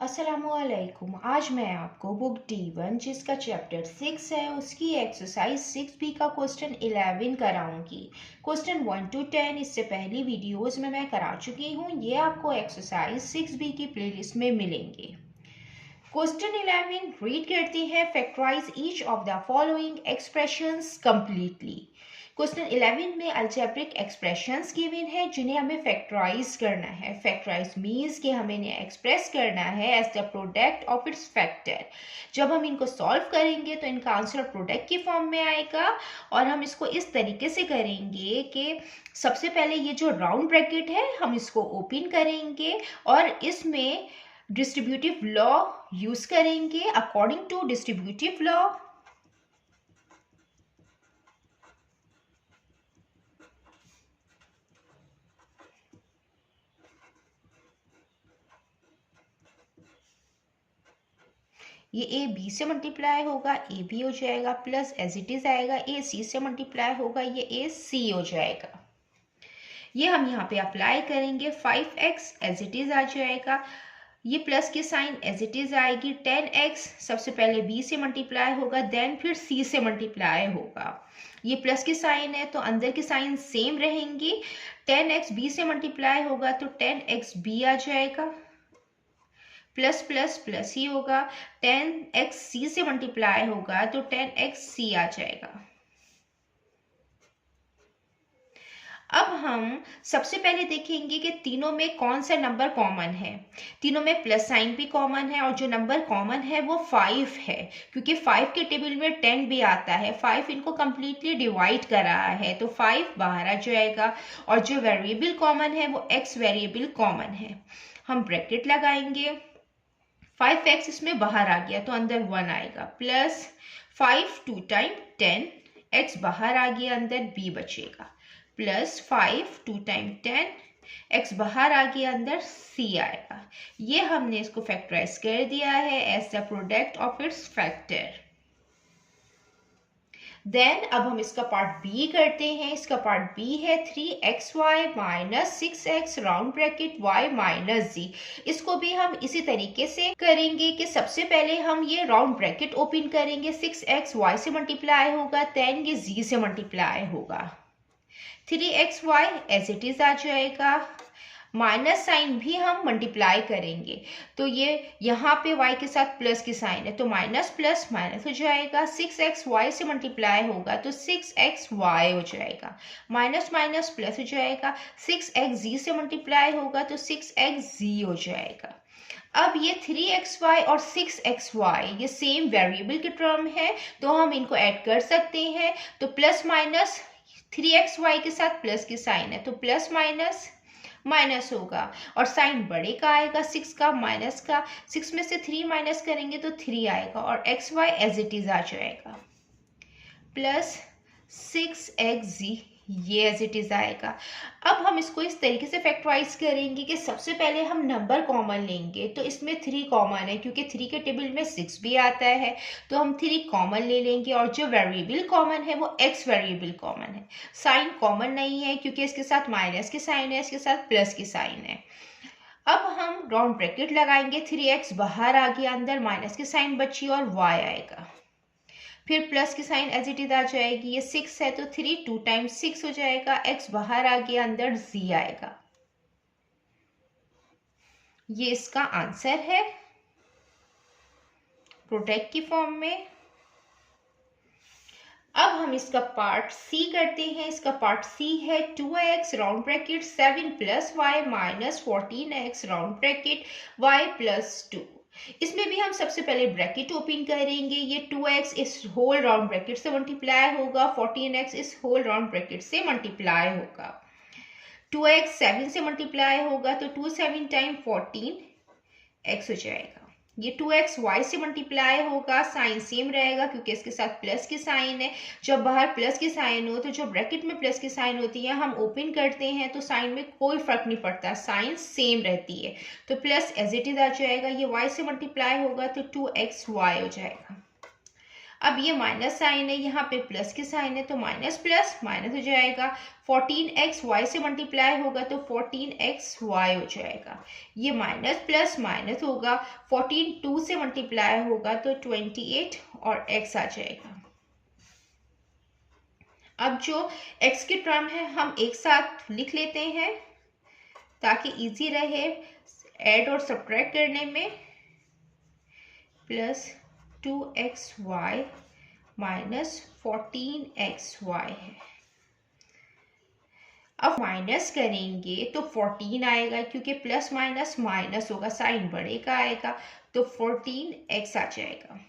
अस्सलामुअलैकुम। आज मैं आपको बुक D1 जिसका चैप्टर 6 है उसकी एक्सरसाइज 6B का क्वेश्चन 11 कराऊंगी। क्वेश्चन 1 to 10 इससे पहली वीडियोस में मैं करा चुकी हूँ। ये आपको एक्सरसाइज 6B की प्लेलिस्ट में मिलेंगे। क्वेश्चन 11 रीड करते हैं। Factorise each of the following expressions completely. Question 11 में अल्जेब्रिक एक्सप्रेशंस गिवन है जिन्हें हमें फैक्टराइज करना है। फैक्टराइज मीन्स कि हमें इन्हें एक्सप्रेस करना है as the product of its factor. जब हम इनको सॉल्व करेंगे तो इनका आंसर प्रोडक्ट की फॉर्म में आएगा और हम इसको इस तरीके से करेंगे कि सबसे पहले ये जो राउंड ब्रैकेट है हम इसको ओपन करेंगे और इसमें डिस्ट्रीब्यूटिव लॉ यूज करेंगे। अकॉर्डिंग टू डिस्ट्रीब्यूटिव लॉ ये ए बी से मल्टीप्लाई होगा, ए बी हो जाएगा, प्लस एज इट इज आएगा, ए सी से मल्टीप्लाई होगा, ये ए सी हो जाएगा। ये हम यहाँ पे अप्लाई करेंगे। 5x एज इट इज आ जाएगा, ये प्लस की साइन एज इट इज आएगी। 10x सबसे पहले b से मल्टीप्लाई होगा, देन फिर c से मल्टीप्लाई होगा। ये प्लस की साइन है तो अंदर की साइन सेम रहेंगी। 10x b से मल्टीप्लाई होगा तो 10x b आ जाएगा, प्लस प्लस प्लस ही होगा। 10x c से मल्टीप्लाई होगा तो 10x c आ जाएगा। अब हम सबसे पहले देखेंगे कि तीनों में कौन सा नंबर कॉमन है। तीनों में प्लस साइन भी कॉमन है और जो नंबर कॉमन है वो 5 है, क्योंकि 5 के टेबल में 10 भी आता है। 5 इनको कंप्लीटली डिवाइड कर रहा है तो 5 बाहर आ जाएगा। और जो वेरिएबल कॉमन है वो x वेरिएबल कॉमन है। हम ब्रैकेट लगाएंगे। 5x इसमें बाहर आ गया तो अंदर 1 आएगा, प्लस 5 2 टाइम 10, x बाहर आ गया अंदर b बचेगा, प्लस 5 2 टाइम 10, x बाहर आ गया अंदर c आएगा। ये हमने इसको फैक्टराइज कर दिया है as the product of its factor. Then अब हम इसका पार्ट बी करते हैं। इसका पार्ट बी है 3xy minus 6x round bracket y minus z। इसको भी हम इसी तरीके से करेंगे कि सबसे पहले हम ये राउंड ब्रैकेट ओपन करेंगे। 6x y से मल्टीप्लाई होगा, 10 ये z से मल्टीप्लाई होगा। 3xy एज इट इज आ जाएगा। माइनस साइन भी हम मल्टीप्लाई करेंगे तो ये यहाँ पे y के साथ प्लस की साइन है तो माइनस प्लस माइनस हो जाएगा। 6xy से मल्टीप्लाई होगा तो 6xy हो जाएगा, माइनस माइनस प्लस हो जाएगा। 6xz से मल्टीप्लाई होगा तो 6xz हो जाएगा। अब ये 3xy और 6xy ये सेम वेरिएबल के टर्म है तो हम इनको ऐड कर सकते हैं। तो प्लस माइनस 3xy के साथ प्लस की साइन है तो प्लस माइनस माइनस होगा और साइन बड़े का आएगा 6 का माइनस का। 6 में से 3 माइनस करेंगे तो 3 आएगा और xy एज इट इज आ जाएगा, प्लस 6xz ये एज इट इज आएगा। अब हम इसको इस तरीके से फैक्टराइज करेंगे कि सबसे पहले हम नंबर कॉमन लेंगे तो इसमें 3 कॉमन है, क्योंकि 3 के टेबल में 6 भी आता है तो हम 3 कॉमन ले लेंगे। और जो वेरिएबल कॉमन है वो x वेरिएबल कॉमन है। साइन कॉमन नहीं है क्योंकि इसके साथ माइनस की साइन है, इसके साथ प्लस की साइन है। अब हम राउंड ब्रैकेट लगाएंगे। 3x बाहर आ गया, अंदर माइनस की साइन बची और y आएगा, फिर प्लस की साइन एज इट इज आ जाएगी। ये 6 है तो 3 2 टाइम्स 6 हो जाएगा, x बाहर आ गया अंदर z आएगा। ये इसका आंसर है प्रोडक्ट की फॉर्म में। अब हम इसका पार्ट सी करते हैं। इसका पार्ट सी है 2x round bracket 7 plus y minus 14x round bracket y plus 2। इसमें भी हम सबसे पहले ब्रैकेट ओपन करेंगे। ये 2x इस होल राउंड ब्रैकेट से मल्टीप्लाई होगा, 14x इस होल राउंड ब्रैकेट से मल्टीप्लाई होगा। 2x 7 से मल्टीप्लाई होगा तो 2 7 टाइम 14x हो जाएगा। ये 2x y से मल्टीप्लाई होगा, साइन सेम रहेगा क्योंकि इसके साथ प्लस की साइन है। जब बाहर प्लस की साइन हो तो जो ब्रैकेट में प्लस की साइन होती है हम ओपन करते हैं तो साइन में कोई फर्क नहीं पड़ता, साइन सेम रहती है। तो प्लस एज इट इज आ जाएगा। ये y से मल्टीप्लाई होगा तो 2xy हो जाएगा। अब ये माइनस साइन है, यहाँ पे प्लस की साइन है, तो माइनस प्लस माइनस हो जाएगा। 14x y से मल्टीप्लाई होगा तो 14xy हो जाएगा। ये माइनस प्लस माइनस होगा, 14 2 से मल्टीप्लाई होगा तो 28 और x आ जाएगा। अब जो x की टर्म है हम एक साथ लिख लेते हैं ताकि इजी रहे ऐड और सब्ट्रैक्ट करने में। प्लस 2xy माइनस 14xy है। अब माइनस करेंगे तो 14 आएगा क्योंकि प्लस माइनस माइनस होगा, साइन बड़े का आएगा तो 14x आ जाएगा।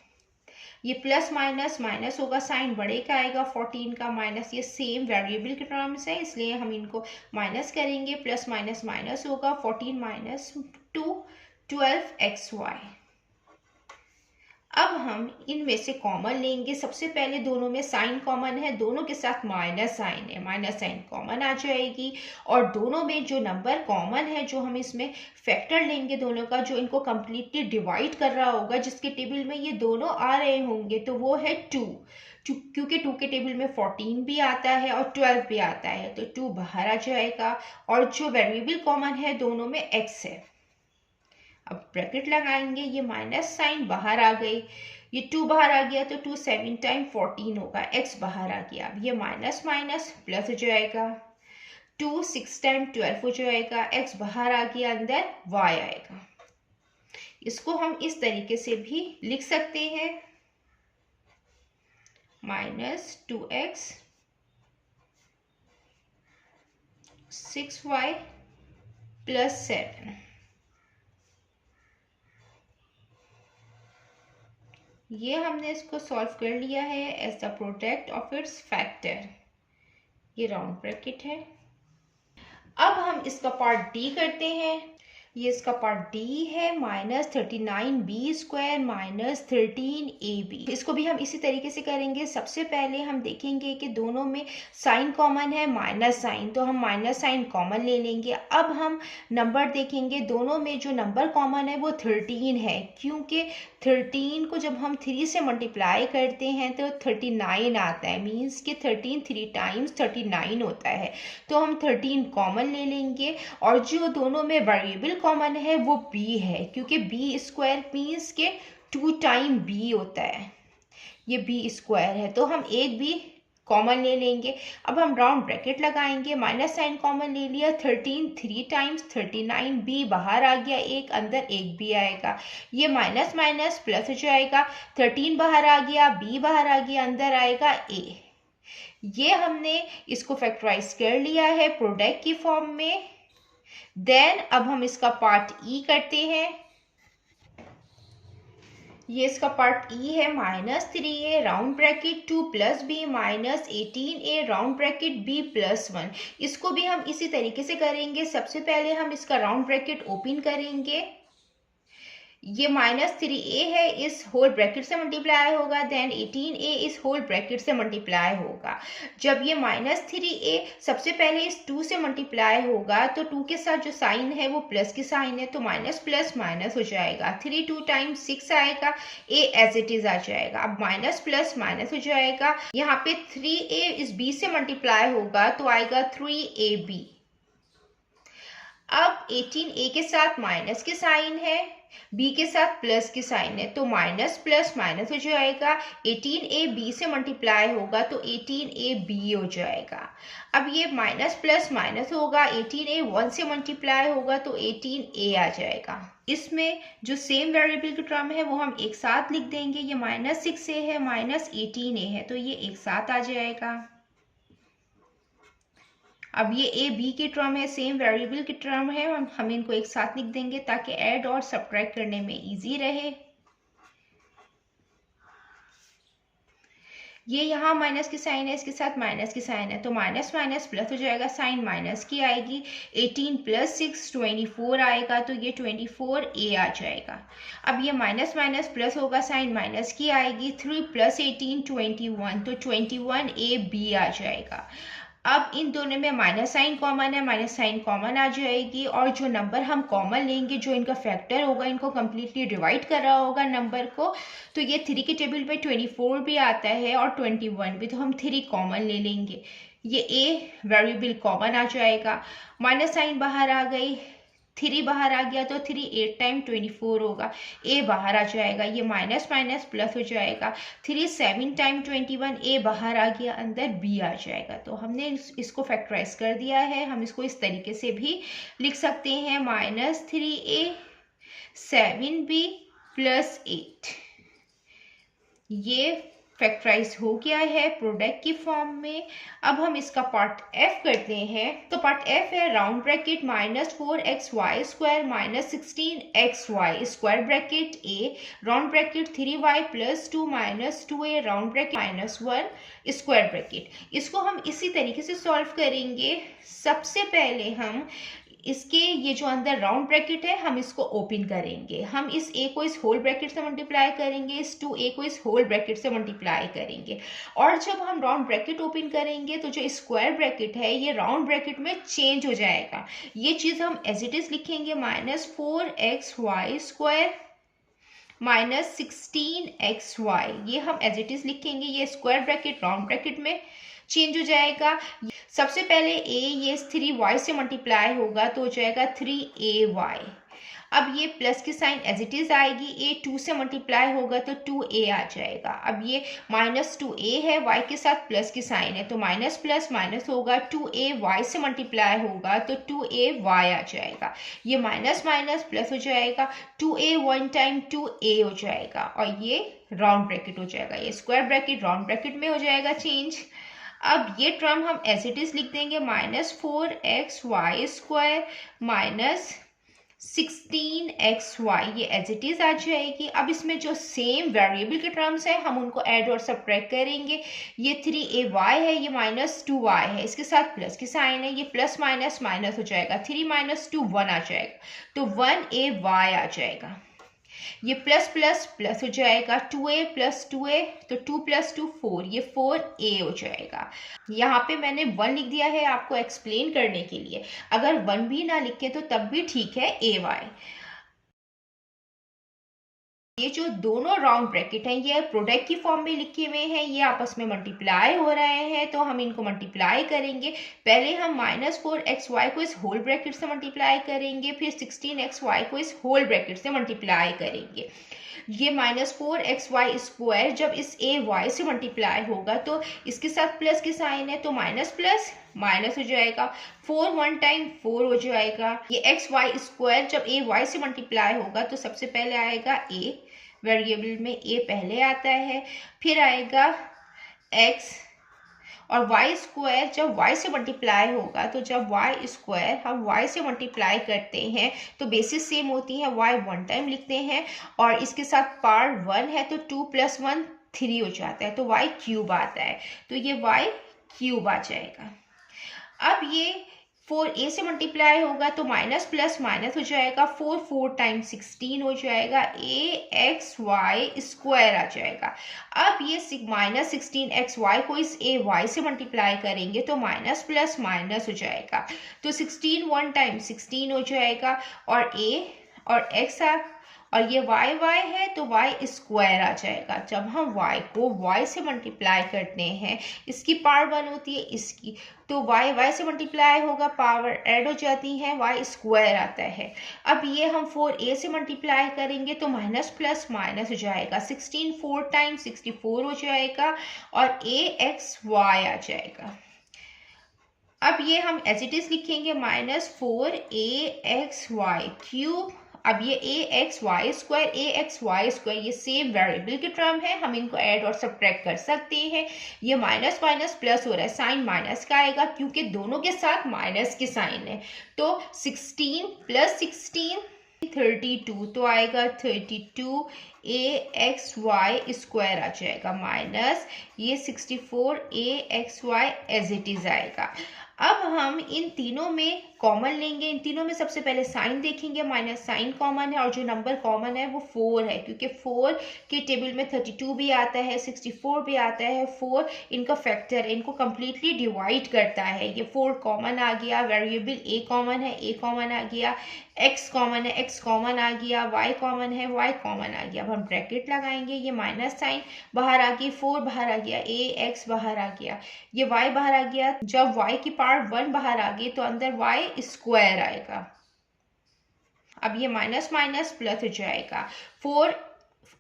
ये प्लस माइनस माइनस होगा, साइन बड़े का आएगा, 14 का माइनस, ये सेम वेरिएबल के टर्म्स है इसलिए हम इनको माइनस करेंगे। प्लस माइनस माइनस होगा, 14 माइनस 2 12xy। अब हम इनमें से कॉमन लेंगे। सबसे पहले दोनों में साइन कॉमन है, दोनों के साथ माइनस साइन है, माइनस साइन कॉमन आ जाएगी। और दोनों में जो नंबर कॉमन है, जो हम इसमें फैक्टर लेंगे दोनों का, जो इनको कंप्लीटली डिवाइड कर रहा होगा, जिसके टेबल में ये दोनों आ रहे होंगे, तो वो है 2। क्योंकि 2 के टेबल में 14 भी आता है और 12 भी आता है तो 2 बाहर आ जाएगा। और जो वेरिएबल कॉमन है दोनों में x है। अब ब्रैकेट लगाएंगे, ये माइनस साइन बाहर आ गई, ये 2 बाहर आ गया तो 2 7 टाइम 14 होगा, x बाहर आ गया। अब ये माइनस माइनस प्लस हो जाएगा, 2 6 टाइम 12 हो जाएगा, x बाहर आ गया, अंदर y आएगा। इसको हम इस तरीके से भी लिख सकते हैं, माइनस 2x 6y प्लस 7। ये हमने इसको सॉल्व कर लिया है as the product of its factor. ये राउंड ब्रैकेट है। अब हम इसका पार्ट डी करते हैं। ये इसका पार्ट डी है, minus 39b square minus 13ab। इसको भी हम इसी तरीके से करेंगे। सबसे पहले हम देखेंगे कि दोनों में साइन कॉमन है, माइनस साइन, तो हम माइनस साइन कॉमन ले लेंगे। अब हम नंबर देखेंगे, दोनों में जो नंबर कॉमन है वो 13 है, क्योंकि 13 को जब हम 3 से मल्टीप्लाई करते हैं तो 39 आता है, मीन्स कि 13 3 टाइम्स 39 होता है। तो हम 13 कॉमन ले लेंगे। और जो दोनों में वेरिएबल कॉमन है वो b है, क्योंकि b स्क्वायर मीन्स के 2 टाइम b होता है, ये b स्क्वायर है, तो हम एक भी कॉमन ले लेंगे। अब हम राउंड ब्रैकेट लगाएंगे, माइनस साइन कॉमन ले लिया, 13 3 टाइम्स 39, b बाहर आ गया, एक अंदर एक भी आएगा, ये माइनस माइनस प्लस हो जाएगा, 13 बाहर आ गया, b बाहर आ गया, अंदर आएगा a। ये हमने इसको फैक्टराइज कर लिया है प्रोडक्ट की फॉर्म में। देन अब हम इसका पार्ट ई करते हैं। ये इसका पार्ट ई है, minus 3a round bracket 2 plus b minus 18a round bracket b plus 1। इसको भी हम इसी तरीके से करेंगे। सबसे पहले हम इसका राउंड ब्रैकेट ओपन करेंगे, ये माइनस 3a है, इस होल ब्रैकेट से मल्टीप्लाई होगा, देन 18a इस होल ब्रैकेट से मल्टीप्लाई होगा। जब ये माइनस 3a सबसे पहले इस 2 से मल्टीप्लाई होगा तो 2 के साथ जो साइन है वो प्लस की साइन है, तो माइनस प्लस माइनस हो जाएगा, 3 2 टाइम्स 6 आएगा, a एज इट इज आ जाएगा। अब माइनस प्लस माइनस हो जाएगा, यहाँ पे 3a इस b से मल्टीप्लाई होगा तो आएगा 3ab। अब 18a के साथ माइनस की साइन है, b के साथ प्लस की साइन है, तो माइनस प्लस माइनस हो जाएगा, 18a b से मल्टीप्लाई होगा तो 18ab हो जाएगा। अब ये माइनस प्लस माइनस होगा, 18a 1 से मल्टीप्लाई होगा तो 18a आ जाएगा। इसमें जो सेम वेरिएबल की टर्म है वो हम एक साथ लिख देंगे, ये माइनस 6a है माइनस 18a है, तो ये एक साथ आ जाएगा। अब ये a b की टर्म है, सेम वेरिएबल की टर्म है, हम इनको एक साथ लिख देंगे ताकि ऐड और सब्ट्रैक्ट करने में इजी रहे। ये यहाँ माइनस की साइन है, इसके साथ माइनस की साइन है, तो माइनस माइनस प्लस हो जाएगा, साइन माइनस की आएगी, 18 प्लस 6 24 आएगा, तो ये 24a आ जाएगा। अब ये माइनस माइनस प्लस होगा, साइन माइनस की आएगी, 3 प्लस 18 21, तो 21ab आ जाएगा। अब इन दोनों में माइनस साइन कॉमन है, माइनस साइन कॉमन आ जाएगी, और जो नंबर हम कॉमन लेंगे, जो इनका फैक्टर होगा, इनको कम्प्लीटली डिवाइड कर रहा होगा नंबर को, तो ये 3 के टेबल पे 24 भी आता है और 21 भी, तो हम 3 कॉमन ले लेंगे। ये ए वेरिएबल कॉमन आ जाएगा, माइनस साइन बाहर आ गई, 3 बाहर आ गया, तो 3 8 टाइम 24 होगा, ए बाहर आ जाएगा, ये माइनस माइनस प्लस हो जाएगा, 3 7 टाइम 21, ए बाहर आ गया, अंदर बी आ जाएगा। तो हमने इसको फैक्टराइज कर दिया है। हम इसको इस तरीके से भी लिख सकते हैं, -3a 7b + 8। ये फैक्टराइज हो गया है प्रोडक्ट की फॉर्म में। अब हम इसका पार्ट एफ करते हैं। तो पार्ट एफ है round bracket -4xy² - 16xy square bracket a round bracket 3y + 2 - 2a round bracket -1 square bracket. इसको हम इसी तरीके से सॉल्व करेंगे। सबसे पहले हम इसके ये जो अंदर राउंड ब्रैकेट है, हम इसको ओपन करेंगे। हम इस ए को इस होल ब्रैकेट से मल्टीप्लाई करेंगे, इस 2a को इस होल ब्रैकेट से मल्टीप्लाई करेंगे, और जब हम राउंड ब्रैकेट ओपन करेंगे तो जो स्क्वायर ब्रैकेट है ये राउंड ब्रैकेट में चेंज हो जाएगा। ये चीज़ हम एज इट इज लिखेंगे, -4xy² - 16xy, ये हम एज इट इज लिखेंगे। ये स्क्वायर ब्रैकेट राउंड ब्रैकेट में चेंज हो जाएगा। सबसे पहले ए ये 3y से मल्टीप्लाई होगा तो हो जाएगा 3ay। अब ये प्लस की साइन एज इट इज आएगी, ए 2 से मल्टीप्लाई होगा तो 2a आ जाएगा। अब ये -2a है, y के साथ प्लस की साइन है, तो माइनस प्लस माइनस होगा, 2a y से मल्टीप्लाई होगा तो 2ay आ जाएगा। ये माइनस माइनस प्लस हो जाएगा, 2a 1 टाइम 2a हो जाएगा, और ये राउंड ब्रैकेट हो जाएगा। ये स्क्वायर ब्रैकेट राउंड ब्रैकेट में हो जाएगा चेंज। अब ये टर्म हम एज इट इज लिख देंगे, -4xy² - 16xy, ये एज इट इज आ जाएगी। अब इसमें जो सेम वेरिएबल के टर्म्स हैं हम उनको ऐड और सब्ट्रैक्ट करेंगे। ये 3ay है, ये -2y है, इसके साथ प्लस की साइन है, ये प्लस माइनस माइनस हो जाएगा, 3 - 2 1 आ जाएगा, तो 1ay आ जाएगा। ये प्लस प्लस प्लस हो जाएगा, 2a + 2a, तो 2 + 2 4, ये 4a हो जाएगा। यहाँ पे मैंने 1 लिख दिया है आपको एक्सप्लेन करने के लिए, अगर 1 भी ना लिखे तो तब भी ठीक है, ay। ये जो दोनों राउंड ब्रैकेट हैं ये प्रोडक्ट की फॉर्म में लिखे हुए हैं, ये आपस में मल्टीप्लाई हो रहे हैं, तो हम इनको मल्टीप्लाई करेंगे। पहले हम -4xy को इस होल ब्रैकेट से मल्टीप्लाई करेंगे, फिर 16xy को इस होल ब्रैकेट से मल्टीप्लाई करेंगे। ये -4xy² जब इस ay से मल्टीप्लाई होगा तो इसके साथ प्लस की साइन है, तो माइनस प्लस माइनस हो जाएगा, 4 1 टाइम 4 हो जाएगा। ये xy² जब ay से मल्टीप्लाई होगा तो सबसे पहले आएगा a, वेरिएबल में a पहले आता है, फिर आएगा x, और y² जब y से मल्टीप्लाई होगा, तो जब y² हम y से मल्टीप्लाई करते हैं तो बेसिस सेम होती है, y 1 टाइम लिखते हैं, और इसके साथ पावर 1 है तो 2 + 1 3 हो जाता है, तो y³ आता है, तो ये y³ आ जाएगा। अब ये 4a से मल्टीप्लाई होगा तो माइनस प्लस माइनस हो जाएगा, 4 4 टाइम 16 हो जाएगा, axy² आ जाएगा। अब ये -16xy को इस ay से मल्टीप्लाई करेंगे तो माइनस प्लस माइनस हो जाएगा, तो 16 1 टाइम 16 हो जाएगा, और a और x और ये y है तो y² आ जाएगा। जब हम y को y से मल्टीप्लाई करते हैं, इसकी पावर 1 होती है इसकी, तो y से मल्टीप्लाई होगा, पावर ऐड हो जाती है, y² आता है। अब ये हम 4a से मल्टीप्लाई करेंगे तो माइनस प्लस माइनस हो जाएगा, 16 4 टाइम 64 हो जाएगा, और axy आ जाएगा। अब ये हम एज इट इज लिखेंगे, -4axy³। अब ये axy² ये सेम वेरिएबल के टर्म है, हम इनको ऐड और सब्ट्रैक्ट कर सकते हैं। ये माइनस माइनस प्लस हो रहा है, साइन माइनस का आएगा क्योंकि दोनों के साथ माइनस की साइन है, तो 16 + 16 32, तो आएगा 32 axy² आ जाएगा, माइनस ये 64 axy एज इट इज आएगा। अब हम इन तीनों में कॉमन लेंगे। इन तीनों में सबसे पहले साइन देखेंगे, माइनस साइन कॉमन है और जो नंबर कॉमन है वो 4 है, क्योंकि 4 के टेबल में 32 भी आता है, 64 भी आता है। 4 इनका फैक्टर है, इनको कंप्लीटली डिवाइड करता है। ये 4 कॉमन आ गया, वेरिएबल ए कॉमन है, ए कॉमन आ गया, एक्स कॉमन है, एक्स कॉमन आ गया, वाई कॉमन है, वाई कॉमन आ गया। अब हम ब्रैकेट लगाएंगे, ये माइनस साइन बाहर आ गई, 4 बाहर आ गया, ए एक्स बाहर आ गया, ये y बाहर आ गया। जब y की पावर 1 बाहर आ गई तो अंदर y स्क्वायर आएगा। अब ये माइनस माइनस प्लस हो जाएगा। 4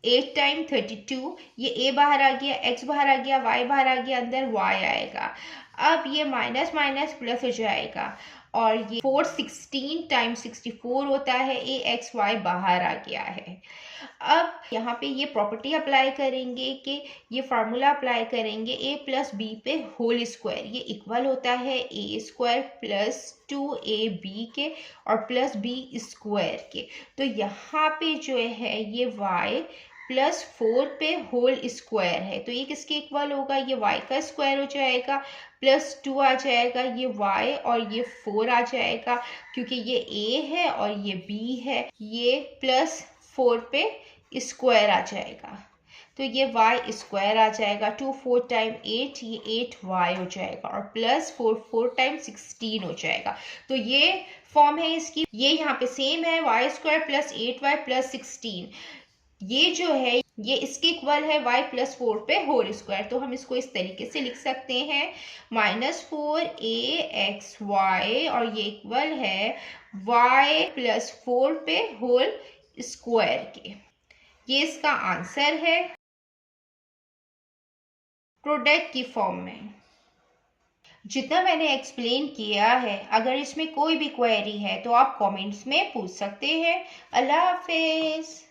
8 टाइम 32, ये a बाहर आ गया, x बाहर आ गया, y बाहर आ गया, अंदर y आएगा। अब ये माइनस माइनस प्लस हो जाएगा और ये 4 16 टाइम 64 होता है, a x y बाहर आ गया है। अब यहाँ पे ये प्रॉपर्टी अप्लाई करेंगे कि ये फार्मूला अप्लाई करेंगे a प्लस बी पे होल स्क्वायर, ये इक्वल होता है a स्क्वायर प्लस 2ab के और प्लस b स्क्वायर के। तो यहाँ पे जो है ये y प्लस 4 पे होल स्क्वायर है, तो ये किसके इक्वल होगा, ये y का स्क्वायर हो जाएगा, प्लस 2 आ जाएगा, ये y और ये 4 आ जाएगा, क्योंकि ये a है और ये b है, ये प्लस 4 पे स्क्वायर आ जाएगा, तो ये y स्क्वायर आ जाएगा। 2 4 टाइम 8, ये 8y हो जाएगा और प्लस 4 4 टाइम 16 हो जाएगा। तो ये फॉर्म है इसकी, ये यहाँ पे सेम है, y square plus 8y plus 16, ये जो है ये इसके इक्वल है y प्लस 4 पे होल स्क्वायर। तो हम इसको इस तरीके से लिख सकते हैं, -4aXy और ये इक्वल है y प्लस 4 पे होल स्क्वायर के। ये इसका आंसर है प्रोडक्ट की फॉर्म में। जितना मैंने एक्सप्लेन किया है, अगर इसमें कोई भी क्वेरी है तो आप कमेंट्स में पूछ सकते हैं। अल्लाह हाफिज।